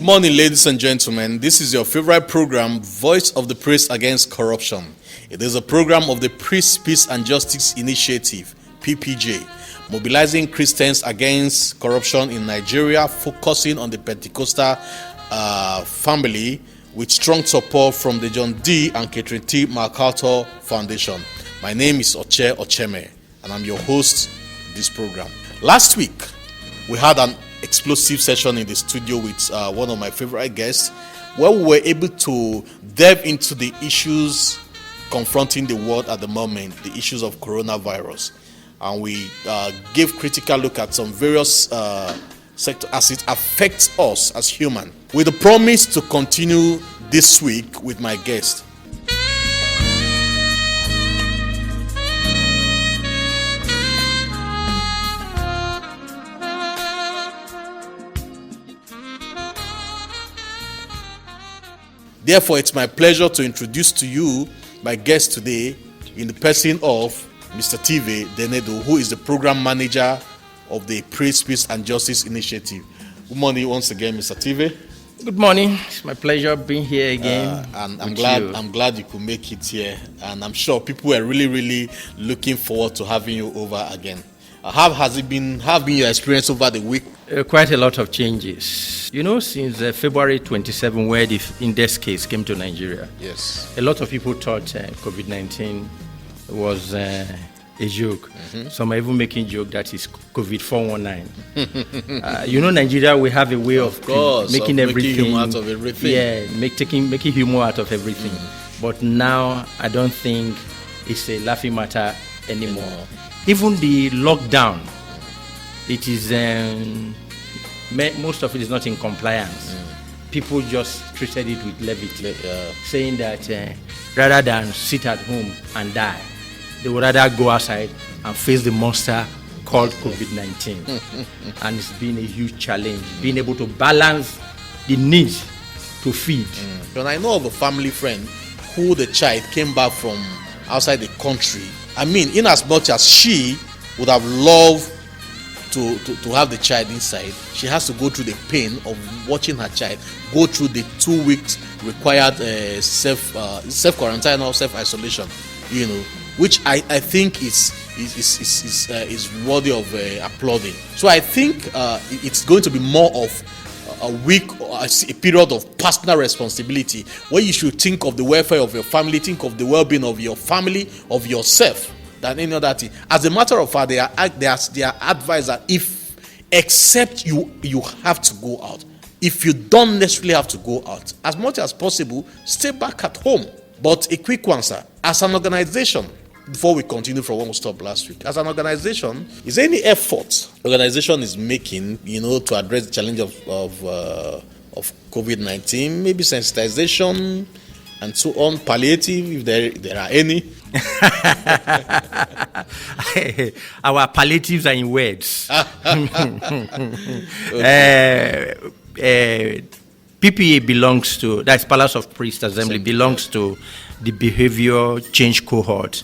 morning, ladies and gentlemen. This is your favorite program, Voice of the Priest Against Corruption. It is a program of the Priest, Peace and Justice Initiative, PPJ, mobilizing Christians against corruption in Nigeria, focusing on the Pentecostal family with strong support from the John D. and Catherine T. MacArthur Foundation. My name is Oche Ocheme, and I'm your host of this program. Last week, we had an explosive session in the studio with one of my favorite guests, where we were able to delve into the issues confronting the world at the moment, the issues of coronavirus. And we gave critical look at some various sectors as it affects us as humans, with the promise to continue this week with my guest. Therefore, it's my pleasure to introduce to you my guest today in the person of Mr. Tive Denedo, who is the program manager of the Praise, Peace and Justice Initiative. Good morning once again, Mr. Tive. Good morning. It's my pleasure being here again. And I'm glad you could make it here. And I'm sure people are really looking forward to having you over again. How have been your experience over the week? Quite a lot of changes. You know, since February 27, where the index case came to Nigeria, yes, a lot of people thought COVID-19 was a joke. Mm-hmm. Some are even making joke that it's COVID 419. You know, Nigeria, we have a way of making humor out of everything. Yeah, making humor out of everything. Mm. But now, I don't think it's a laughing matter anymore. Even the lockdown, it is most of it is not in compliance. People just treated it with levity, saying that rather than sit at home and die, they would rather go outside and face the monster called COVID-19. And it's been a huge challenge, being able to balance the need to feed. And I know of a family friend who the child came back from outside the country. I mean, in as much as she would have loved to have the child inside, she has to go through the pain of watching her child go through the 2 weeks required self quarantine or self isolation. You know, which I think is worthy of applauding. So I think it's going to be more of a week, a period of personal responsibility, where you should think of the welfare of your family, think of the well-being of your family, of yourself, than any other thing. As a matter of fact, they are advised that except you have to go out. If you don't necessarily have to go out, as much as possible, stay back at home. But a quick one, sir. As an organization, before we continue from when we stopped last week, as an organization, is there any effort organization is making, to address the challenge of COVID-19, maybe sensitization and so on, palliative, if there are any? Our palliatives are in words. PPA belongs to, that's Palace of Priest Assembly, belongs to the behavior change cohort,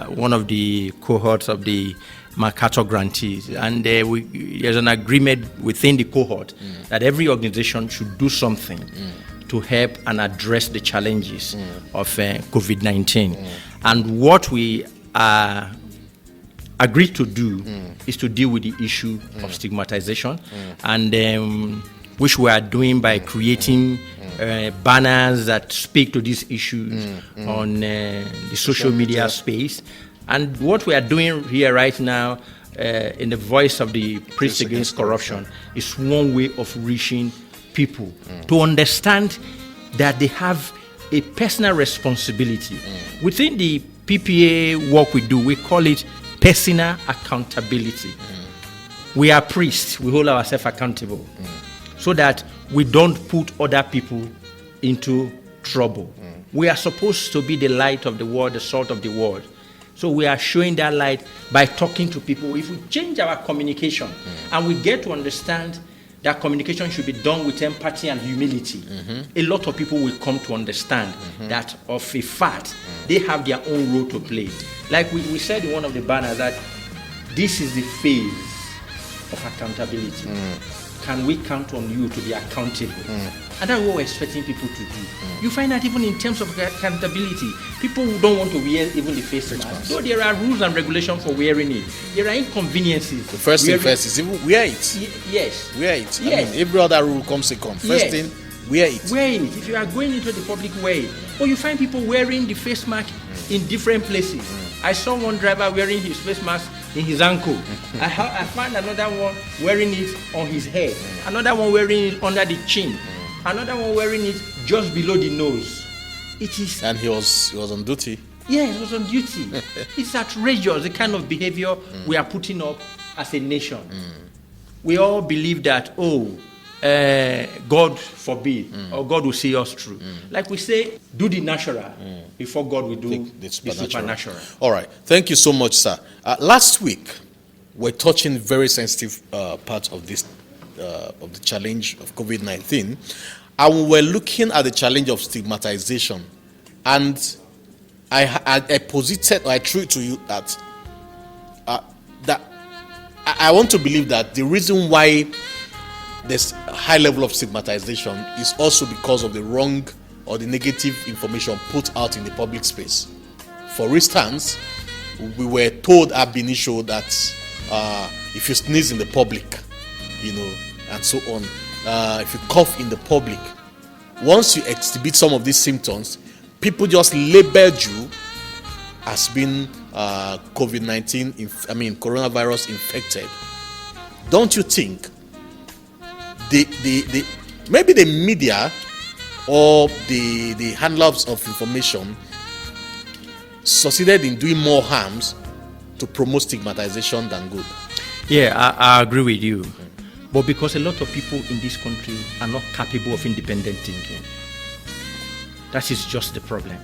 one of the cohorts of the MacArthur grantees. And there's an agreement within the cohort that every organization should do something to help and address the challenges of COVID-19. And what we agreed to do is to deal with the issue of stigmatization, and which we are doing by creating banners that speak to these issues on the social media space. And what we are doing here right now in the Voice of the Priest Against Corruption is one way of reaching people to understand that they have a personal responsibility. Within the PPA work we do, we call it personal accountability. We are priests, we hold ourselves accountable so that we don't put other people into trouble. We are supposed to be the light of the world, the salt of the world. So we are showing that light by talking to people. If we change our communication and we get to understand that communication should be done with empathy and humility, a lot of people will come to understand that of a fact, they have their own role to play. Like we said in one of the banners that this is the phase of accountability. can we count on you to be accountable? And that's what we're expecting people to do. You find that even in terms of accountability, people who don't want to wear even the face mask, though there are rules and regulations for wearing it, there are inconveniences. The first thing first is even wear it. Yes. Wear it. Yes. I mean, every other rule comes second. First thing, wear it. Wear it. If you are going into the public, wear it. Or you find people wearing the face mask in different places. I saw one driver wearing his face mask in his ankle. I found another one wearing it on his head. Another one wearing it under the chin. Another one wearing it just below the nose. It is. And he was on duty. Yeah, he was on duty. It's outrageous, the kind of behavior we are putting up as a nation. We all believe that, God forbid, or God will see us through. Like we say, do the natural before God will do the supernatural. All right. Thank you so much, sir. Last week, we're touching very sensitive parts of this of the challenge of COVID-19, and we're looking at the challenge of stigmatization. And I posited, or I threw it to you that I want to believe that the reason why there's a high level of stigmatization is also because of the wrong or the negative information put out in the public space. For instance, we were told ab initio that if you sneeze in the public, and so on, if you cough in the public, once you exhibit some of these symptoms, people just labeled you as being coronavirus infected. Don't you think maybe the media or the handlers of information succeeded in doing more harms to promote stigmatization than good? Yeah, I agree with you. But because a lot of people in this country are not capable of independent thinking, that is just the problem.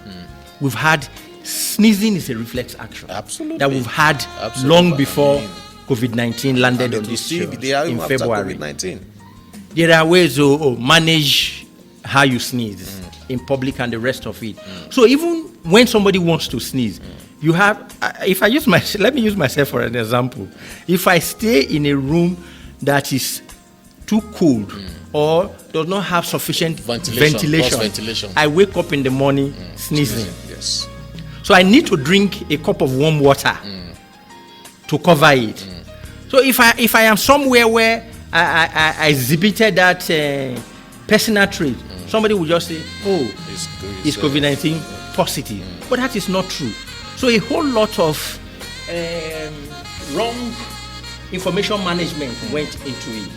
We've had sneezing is a reflex action. Absolutely. That we've had long before COVID-19 landed on this show in February. COVID-19. There are ways to manage how you sneeze in public and the rest of it. So even when somebody wants to sneeze, you have. Let me use myself for an example. If I stay in a room that is too cold or does not have sufficient ventilation, I wake up in the morning sneezing. Yes. So I need to drink a cup of warm water to cover it. So if I am somewhere where I exhibited that personal trait, somebody will just say, it's COVID-19 positive. But that is not true. So a whole lot of wrong information management went into it.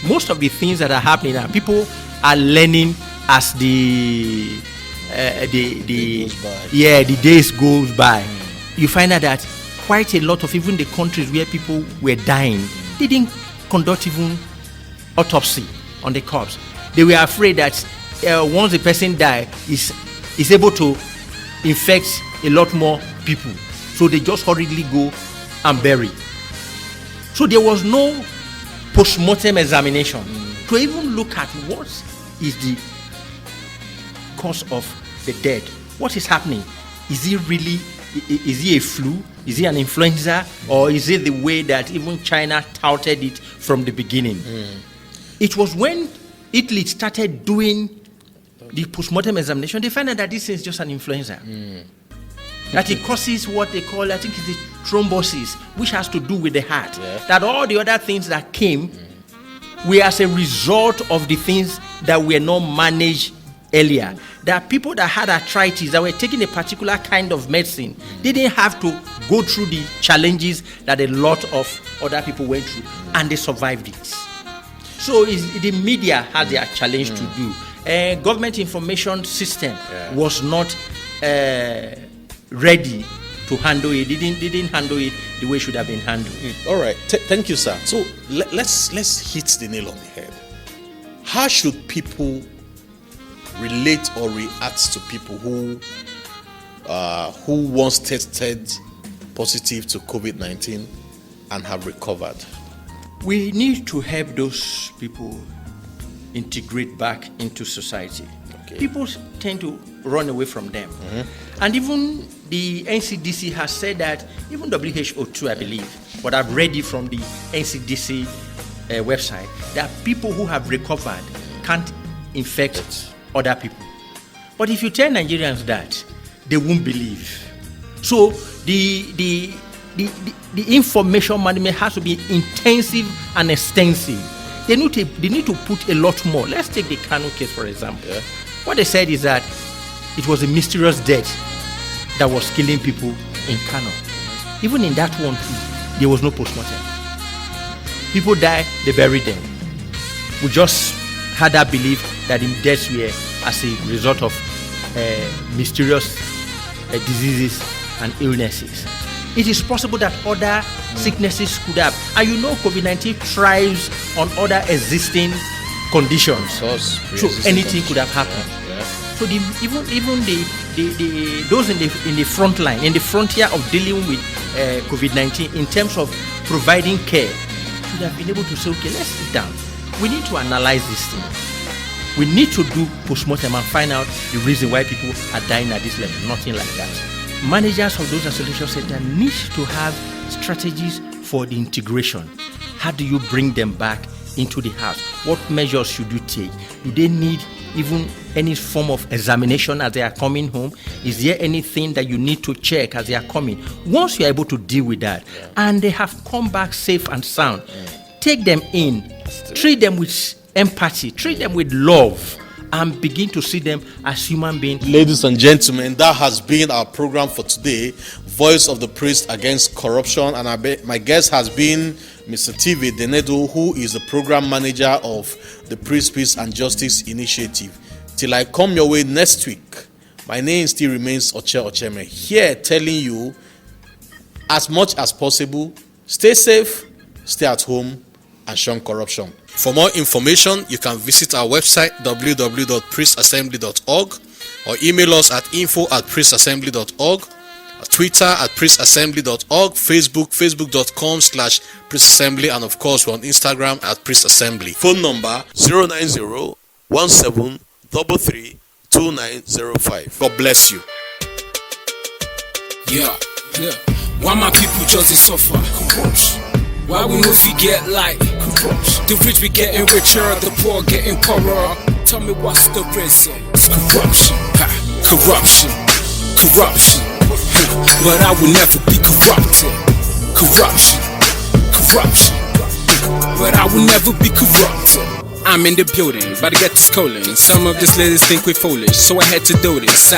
Most of the things that are happening now, people are learning as the days goes by. You find out that quite a lot of even the countries where people were dying, they didn't conduct even autopsy on the corpse. They were afraid that once the person died, is able to infect a lot more people. So they just hurriedly go and bury. So there was no post-mortem examination to even look at what is the cause of the death. What is happening? Is it a flu? Is it an influenza? Or is it the way that even China touted it from the beginning? It was when Italy started doing the post-mortem examination, they found out that this is just an influenza. That it causes what they call, I think it's the thrombosis, which has to do with the heart. Yeah. That all the other things that came were as a result of the things that were not managed earlier. There are people that had arthritis that were taking a particular kind of medicine. They didn't have to go through the challenges that a lot of other people went through, and they survived it. So the media had their challenge to do. Government information system was not ready to handle it. They didn't handle it the way it should have been handled. All right. Thank you, sir. So let's hit the nail on the head. How should people relate or react to people who once tested positive to COVID-19 and have recovered? We need to help those people integrate back into society. Okay. People tend to run away from them. And even the NCDC has said that, even WHO too, I believe, but I've read it from the NCDC website that people who have recovered can't infect other people. But if you tell Nigerians that, they won't believe. So the information management has to be intensive and extensive. They need to put a lot more. Let's take the Kano case, for example. Yeah. What they said is that it was a mysterious death that was killing people in Kano. Even in that one too, there was no postmortem. People die, they bury them. We just had that belief that the deaths were as a result of mysterious diseases and illnesses. It is possible that other sicknesses could have, and you know COVID-19 thrives on other existing conditions. So anything could have happened. Yeah. So even those in the front line, in the frontier of dealing with COVID-19 in terms of providing care, should have been able to say, okay, let's sit down. We need to analyze this thing. We need to do postmortem and find out the reason why people are dying at this level. Nothing like that. Managers of those isolation centers need to have strategies for the integration. How do you bring them back into the house? What measures should you take? Do they need even any form of examination as they are coming home? Is there anything that you need to check as they are coming? Once you are able to deal with that, and they have come back safe and sound, take them in, treat them with empathy, treat them with love, and begin to see them as human beings. Ladies and gentlemen, that has been our program for today, Voice of the Priest Against Corruption, and my guest has been Mr. TV Denedo, who is the program manager of the Priest, Peace and Justice Initiative. Till I come your way next week, my name still remains Oche Ocheme, here telling you, as much as possible, stay safe, stay at home, and shun corruption. For more information, you can visit our website www.priestassembly.org or email us at info@priestassembly.org, Twitter at priestassembly.org, facebook.com/priestassembly, and of course we're on Instagram at priestassembly. Phone number 090-1733-2905. God bless you. Yeah. Why my people just suffer? Why we no forget like the rich be getting richer, the poor getting poorer? Tell me what's the reason? It's corruption, corruption. But I will never be corrupted. Corruption. But I will never be corrupted. I'm in the building, about to get this colon. Some of these ladies think we're foolish, so I had to do this.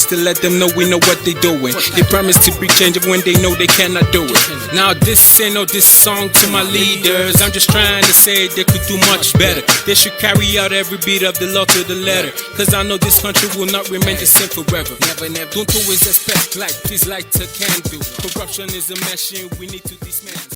To let them know we know what they doing. They promise to bring change when they know they cannot do it. Now this ain't no this song to my leaders. I'm just trying to say they could do much better. They should carry out every beat of the law to the letter. Cause I know this country will not remain the same forever. Never. Don't always expect like this light to can do. Corruption is a machine we need to dismantle.